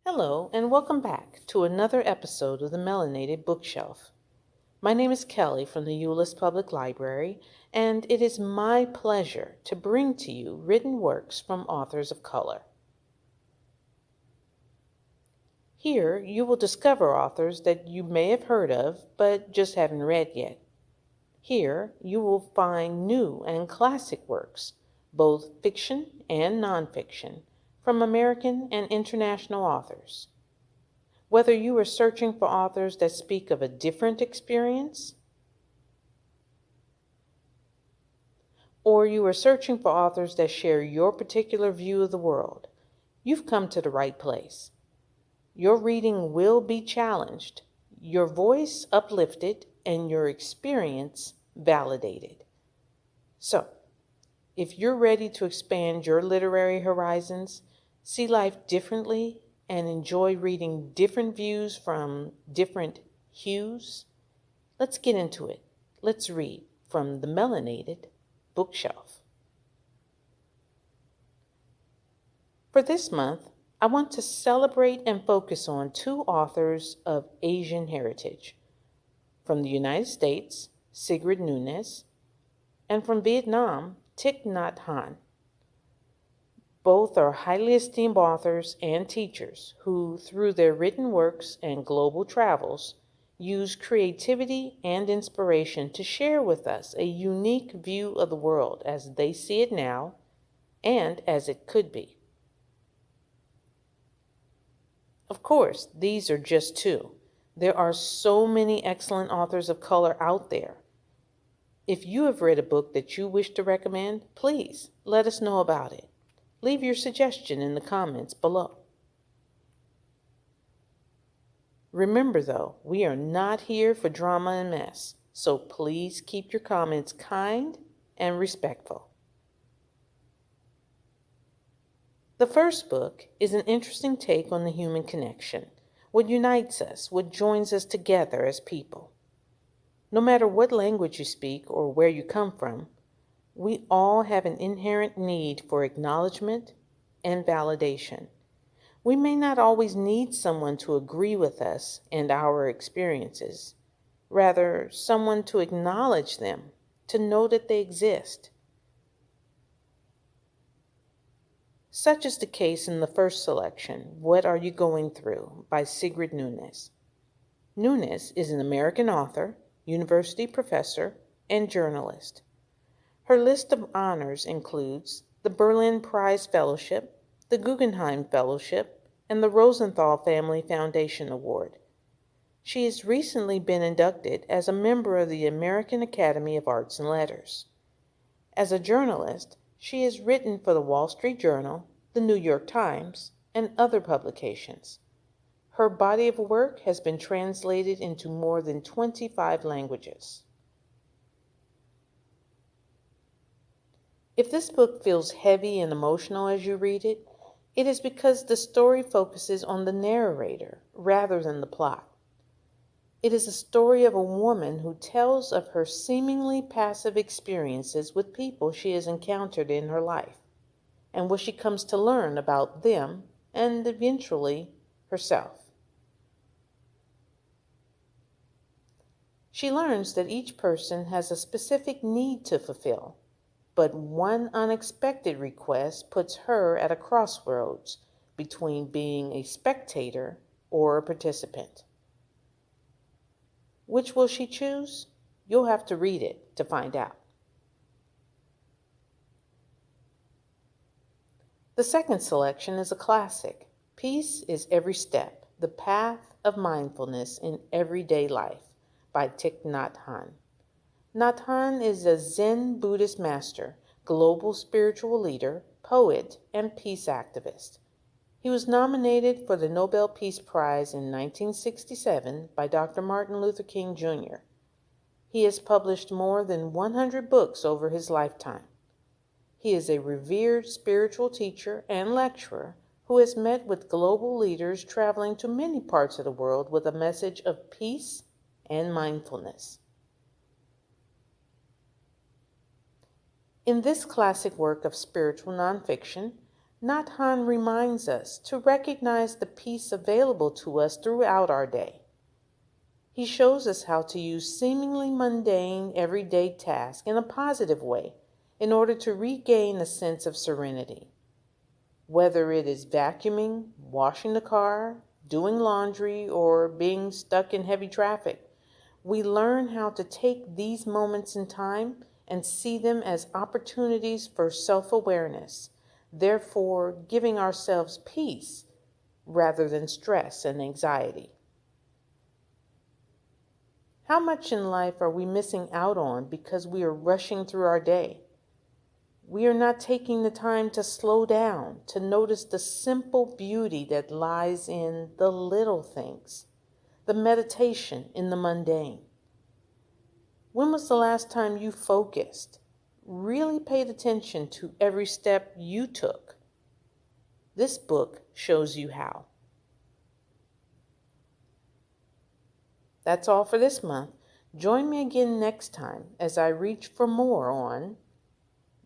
Hello, and welcome back to another episode of the Melanated Bookshelf. My name is Kelly from the Euless Public Library, and it is my pleasure to bring to you written works from authors of color. Here, you will discover authors that you may have heard of, but just haven't read yet. Here, you will find new and classic works, both fiction and nonfiction, from American and international authors. Whether you are searching for authors that speak of a different experience, or you are searching for authors that share your particular view of the world, you've come to the right place. Your reading will be challenged, your voice uplifted, and your experience validated. So, if you're ready to expand your literary horizons, see life differently, and enjoy reading different views from different hues, let's get into it. Let's read from the Melanated Bookshelf. For this month, I want to celebrate and focus on two authors of Asian heritage. From the United States, Sigrid Nunez, and from Vietnam, Thich Nhat Hanh. Both are highly esteemed authors and teachers who, through their written works and global travels, use creativity and inspiration to share with us a unique view of the world as they see it now and as it could be. Of course, these are just two. There are so many excellent authors of color out there. If you have read a book that you wish to recommend, please let us know about it. Leave your suggestion in the comments below. Remember though, we are not here for drama and mess, so please keep your comments kind and respectful. The first book is an interesting take on the human connection, what unites us, what joins us together as people. No matter what language you speak or where you come from, we all have an inherent need for acknowledgement and validation. We may not always need someone to agree with us and our experiences, rather, someone to acknowledge them, to know that they exist. Such is the case in the first selection, What Are You Going Through, by Sigrid Nunez. Nunez is an American author, university professor, and journalist. Her list of honors includes the Berlin Prize Fellowship, the Guggenheim Fellowship, and the Rosenthal Family Foundation Award. She has recently been inducted as a member of the American Academy of Arts and Letters. As a journalist, she has written for the Wall Street Journal, the New York Times, and other publications. Her body of work has been translated into more than 25 languages. If this book feels heavy and emotional as you read it, it is because the story focuses on the narrator rather than the plot. It is a story of a woman who tells of her seemingly passive experiences with people she has encountered in her life, and what she comes to learn about them and eventually herself. She learns that each person has a specific need to fulfill, but one unexpected request puts her at a crossroads between being a spectator or a participant. Which will she choose? You'll have to read it to find out. The second selection is a classic, Peace is Every Step, The Path of Mindfulness in Everyday Life, by Thich Nhat Hanh. Nhat Hanh is a Zen Buddhist master, global spiritual leader, poet, and peace activist. He was nominated for the Nobel Peace Prize in 1967 by Dr. Martin Luther King Jr. He has published more than 100 books over his lifetime. He is a revered spiritual teacher and lecturer who has met with global leaders traveling to many parts of the world with a message of peace and mindfulness. In this classic work of spiritual nonfiction, Nat Han reminds us to recognize the peace available to us throughout our day. He shows us how to use seemingly mundane, everyday tasks in a positive way in order to regain a sense of serenity. Whether it is vacuuming, washing the car, doing laundry, or being stuck in heavy traffic, we learn how to take these moments in time and see them as opportunities for self-awareness, therefore giving ourselves peace rather than stress and anxiety. How much in life are we missing out on because we are rushing through our day? We are not taking the time to slow down, to notice the simple beauty that lies in the little things, the meditation in the mundane. When was the last time you focused, really paid attention to every step you took? This book shows you how. That's all for this month. Join me again next time as I reach for more on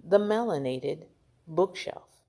The Melanated Bookshelf.